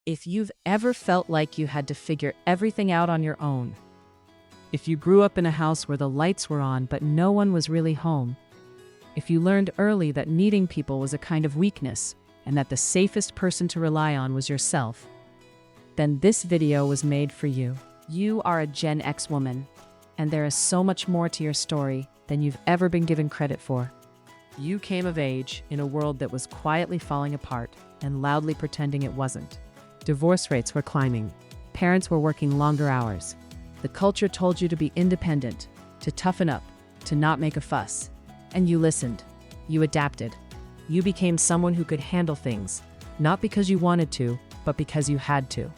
If you've ever felt like you had to figure everything out on your own, if you grew up in a house where the lights were on but no one was really home, if you learned early that needing people was a kind of weakness and that the safest person to rely on was yourself, then this video was made for you. You are a Gen X woman, and there is so much more to your story than you've ever been given credit for. You came of age in a world that was quietly falling apart and loudly pretending it wasn't. Divorce rates were climbing. Parents were working longer hours. The culture told you to be independent, to toughen up, to not make a fuss. And you listened. You adapted. You became someone who could handle things, not because you wanted to, but because you had to.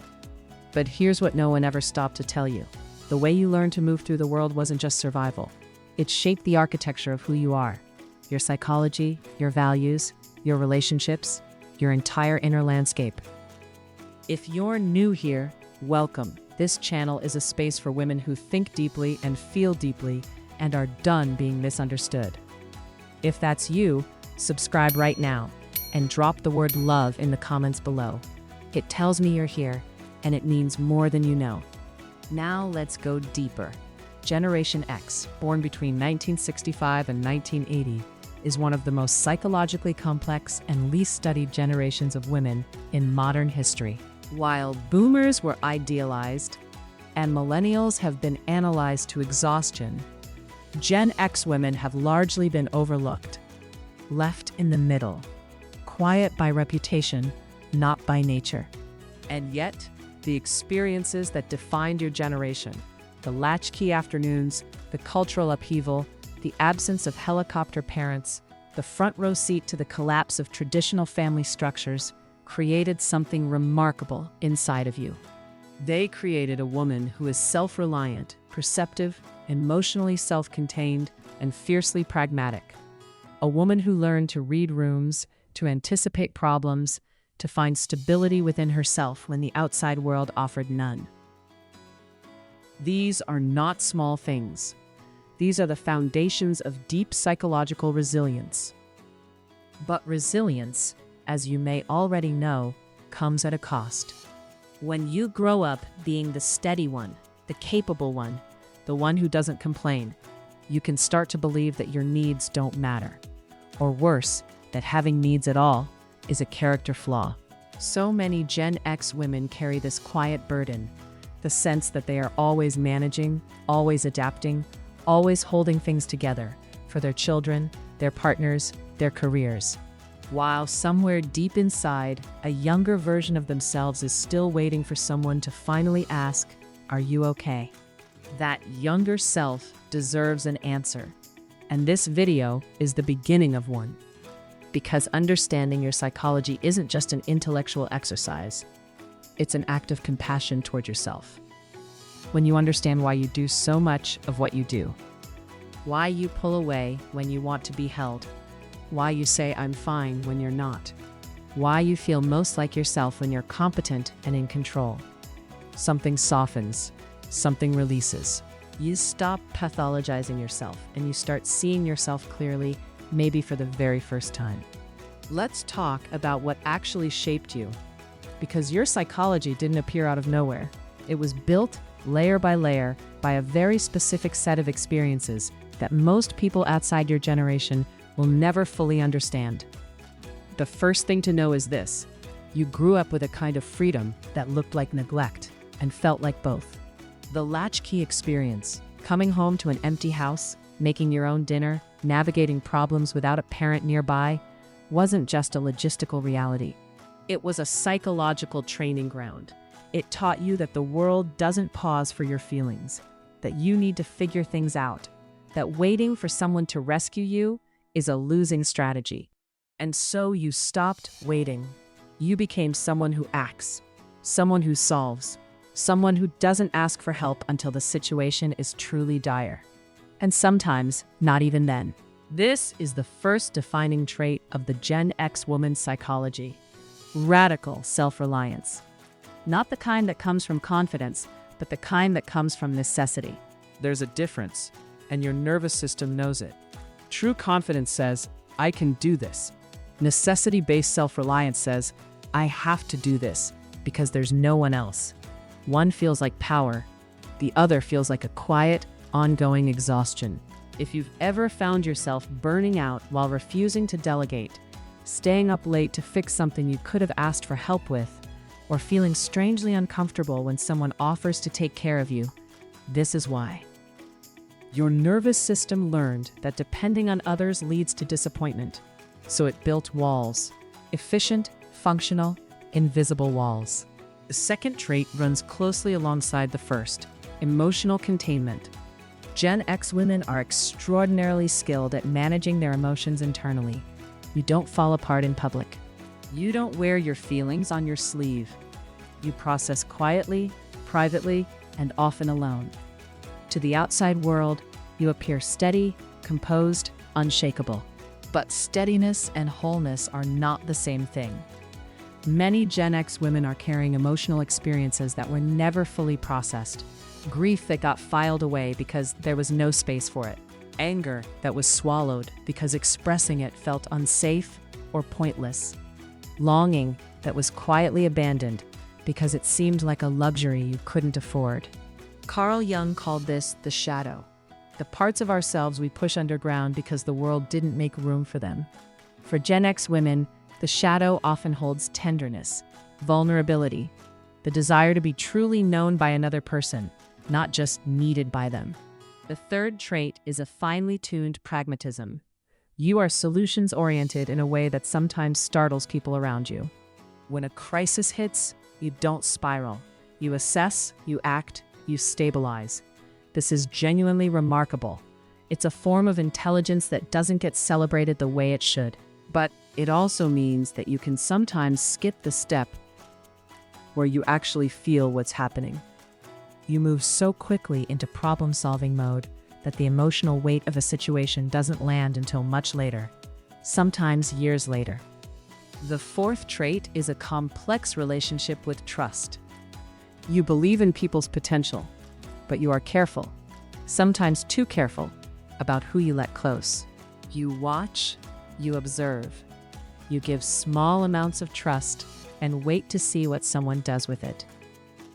But here's what no one ever stopped to tell you. The way you learned to move through the world wasn't just survival. It shaped the architecture of who you are. Your psychology, your values, your relationships, your entire inner landscape. If you're new here, welcome. This channel is a space for women who think deeply and feel deeply and are done being misunderstood. If that's you, subscribe right now and drop the word love in the comments below. It tells me you're here, and it means more than you know. Now let's go deeper. Generation X, born between 1965 and 1980, is one of the most psychologically complex and least studied generations of women in modern history. While boomers were idealized and millennials have been analyzed to exhaustion, Gen X women have largely been overlooked, left in the middle, quiet by reputation, not by nature. And yet, the experiences that defined your generation, the latchkey afternoons, the cultural upheaval, the absence of helicopter parents, the front row seat to the collapse of traditional family structures, created something remarkable inside of you. They created a woman who is self-reliant, perceptive, emotionally self-contained, and fiercely pragmatic. A woman who learned to read rooms, to anticipate problems, to find stability within herself when the outside world offered none. These are not small things. These are the foundations of deep psychological resilience. But resilience, as you may already know, comes at a cost. When you grow up being the steady one, the capable one, the one who doesn't complain, you can start to believe that your needs don't matter. Or worse, that having needs at all is a character flaw. So many Gen X women carry this quiet burden, the sense that they are always managing, always adapting, always holding things together for their children, their partners, their careers. While somewhere deep inside, a younger version of themselves is still waiting for someone to finally ask, "Are you okay?" That younger self deserves an answer. And this video is the beginning of one. Because understanding your psychology isn't just an intellectual exercise. It's an act of compassion toward yourself. When you understand why you do so much of what you do, why you pull away when you want to be held, why you say "I'm fine" when you're not, why you feel most like yourself when you're competent and in control. Something softens, something releases. You stop pathologizing yourself and you start seeing yourself clearly, maybe for the very first time. Let's talk about what actually shaped you, because your psychology didn't appear out of nowhere. It was built layer by layer by a very specific set of experiences that most people outside your generation will never fully understand. The first thing to know is this: you grew up with a kind of freedom that looked like neglect and felt like both. The latchkey experience, coming home to an empty house, making your own dinner, navigating problems without a parent nearby, wasn't just a logistical reality. It was a psychological training ground. It taught you that the world doesn't pause for your feelings, that you need to figure things out, that waiting for someone to rescue you is a losing strategy. And so you stopped waiting. You became someone who acts, someone who solves, someone who doesn't ask for help until the situation is truly dire. And sometimes, not even then. This is the first defining trait of the Gen X woman's psychology: radical self-reliance. Not the kind that comes from confidence, but the kind that comes from necessity. There's a difference, and your nervous system knows it. True confidence says, "I can do this." Necessity-based self-reliance says, "I have to do this, because there's no one else. One feels like power, the other feels like a quiet, ongoing exhaustion. If you've ever found yourself burning out while refusing to delegate, staying up late to fix something you could have asked for help with, or feeling strangely uncomfortable when someone offers to take care of you, this is why. Your nervous system learned that depending on others leads to disappointment, so it built walls. Efficient, functional, invisible walls. The second trait runs closely alongside the first: emotional containment. Gen X women are extraordinarily skilled at managing their emotions internally. You don't fall apart in public. You don't wear your feelings on your sleeve. You process quietly, privately, and often alone. To the outside world, you appear steady, composed, unshakable. But steadiness and wholeness are not the same thing. Many Gen X women are carrying emotional experiences that were never fully processed. Grief that got filed away because there was no space for it. Anger that was swallowed because expressing it felt unsafe or pointless. Longing that was quietly abandoned because it seemed like a luxury you couldn't afford. Carl Jung called this the shadow, the parts of ourselves we push underground because the world didn't make room for them. For Gen X women, the shadow often holds tenderness, vulnerability, the desire to be truly known by another person, not just needed by them. The third trait is a finely tuned pragmatism. You are solutions-oriented in a way that sometimes startles people around you. When a crisis hits, you don't spiral. You assess, you act, you stabilize. This is genuinely remarkable. It's a form of intelligence that doesn't get celebrated the way it should. But it also means that you can sometimes skip the step where you actually feel what's happening. You move so quickly into problem-solving mode that the emotional weight of a situation doesn't land until much later, sometimes years later. The fourth trait is a complex relationship with trust. You believe in people's potential, but you are careful, sometimes too careful, about who you let close. You watch, you observe, you give small amounts of trust and wait to see what someone does with it.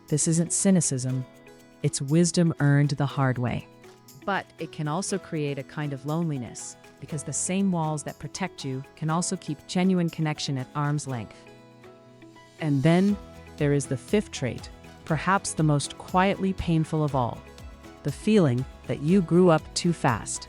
This isn't cynicism, it's wisdom earned the hard way. But it can also create a kind of loneliness, because the same walls that protect you can also keep genuine connection at arm's length. And then there is the fifth trait, perhaps the most quietly painful of all, the feeling that you grew up too fast.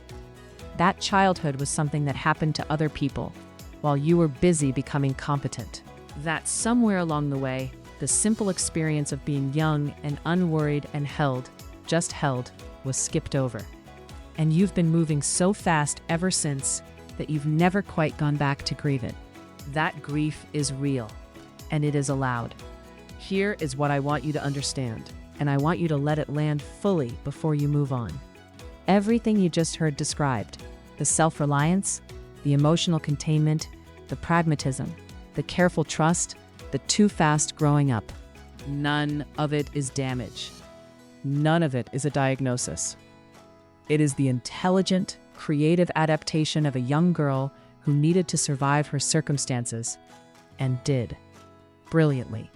That childhood was something that happened to other people, while you were busy becoming competent. That somewhere along the way, the simple experience of being young and unworried and held, just held, was skipped over. And you've been moving so fast ever since that you've never quite gone back to grieve it. That grief is real, and it is allowed. Here is what I want you to understand, and I want you to let it land fully before you move on. Everything you just heard described, the self-reliance, the emotional containment, the pragmatism, the careful trust, the too fast growing up, none of it is damage. None of it is a diagnosis. It is the intelligent, creative adaptation of a young girl who needed to survive her circumstances, and did, brilliantly.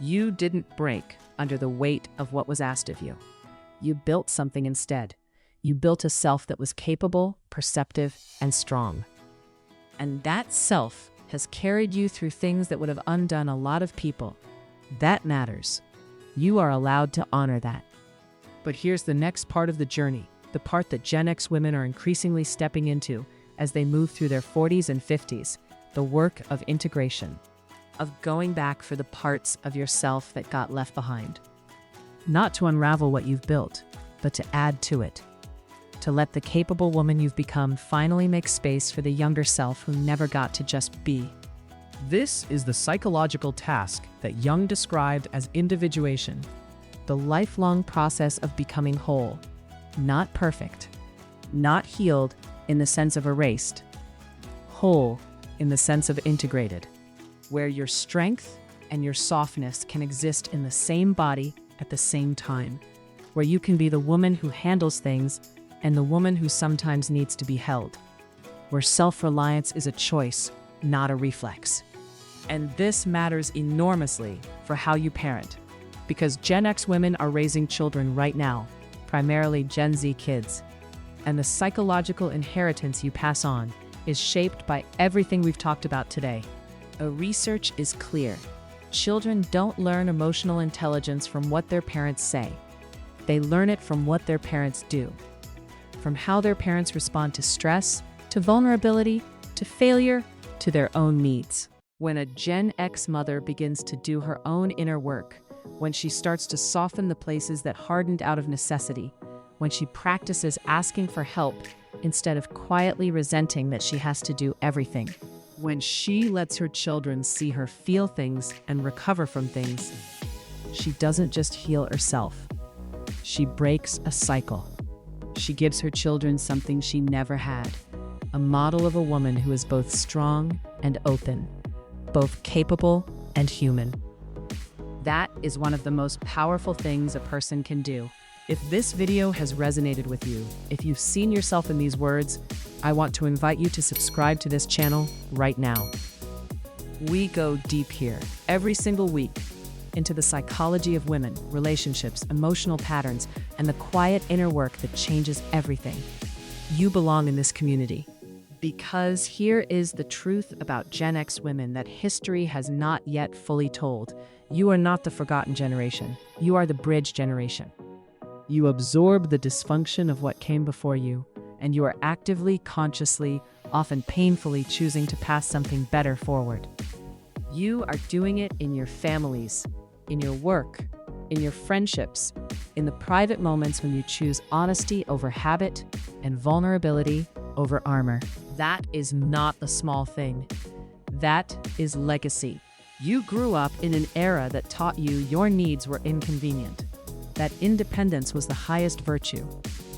You didn't break under the weight of what was asked of you. You built something instead. You built a self that was capable, perceptive, and strong. And that self has carried you through things that would have undone a lot of people. That matters. You are allowed to honor that. But here's the next part of the journey, the part that Gen X women are increasingly stepping into as they move through their 40s and 50s, the work of integration, of going back for the parts of yourself that got left behind. Not to unravel what you've built, but to add to it. To let the capable woman you've become finally make space for the younger self who never got to just be. This is the psychological task that Jung described as individuation. The lifelong process of becoming whole, not perfect, not healed in the sense of erased, whole in the sense of integrated, where your strength and your softness can exist in the same body at the same time, where you can be the woman who handles things and the woman who sometimes needs to be held, where self-reliance is a choice, not a reflex. And this matters enormously for how you parent, because Gen X women are raising children right now, primarily Gen Z kids. And the psychological inheritance you pass on is shaped by everything we've talked about today. Research is clear. Children don't learn emotional intelligence from what their parents say. They learn it from what their parents do. From how their parents respond to stress, to vulnerability, to failure, to their own needs. When a Gen X mother begins to do her own inner work, when she starts to soften the places that hardened out of necessity, when she practices asking for help instead of quietly resenting that she has to do everything, when she lets her children see her feel things and recover from things, she doesn't just heal herself. She breaks a cycle. She gives her children something she never had, a model of a woman who is both strong and open, both capable and human. That is one of the most powerful things a person can do. If this video has resonated with you, if you've seen yourself in these words, I want to invite you to subscribe to this channel right now. We go deep here, every single week, into the psychology of women, relationships, emotional patterns, and the quiet inner work that changes everything. You belong in this community. Because here is the truth about Gen X women that history has not yet fully told. You are not the forgotten generation. You are the bridge generation. You absorb the dysfunction of what came before you, and you are actively, consciously, often painfully choosing to pass something better forward. You are doing it in your families, in your work, in your friendships, in the private moments when you choose honesty over habit and vulnerability over armor. That is not a small thing. That is legacy. You grew up in an era that taught you your needs were inconvenient, that independence was the highest virtue,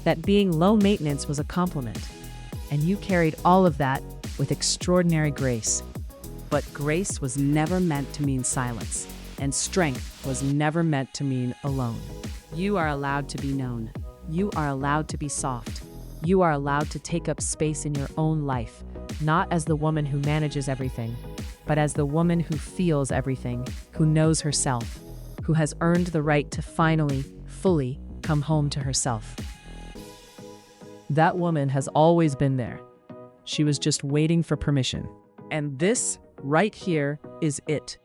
that being low maintenance was a compliment, and you carried all of that with extraordinary grace. But grace was never meant to mean silence, and strength was never meant to mean alone. You are allowed to be known. You are allowed to be soft. You are allowed to take up space in your own life, not as the woman who manages everything, but as the woman who feels everything, who knows herself, who has earned the right to finally, fully come home to herself. That woman has always been there. She was just waiting for permission. And this, right here, is it.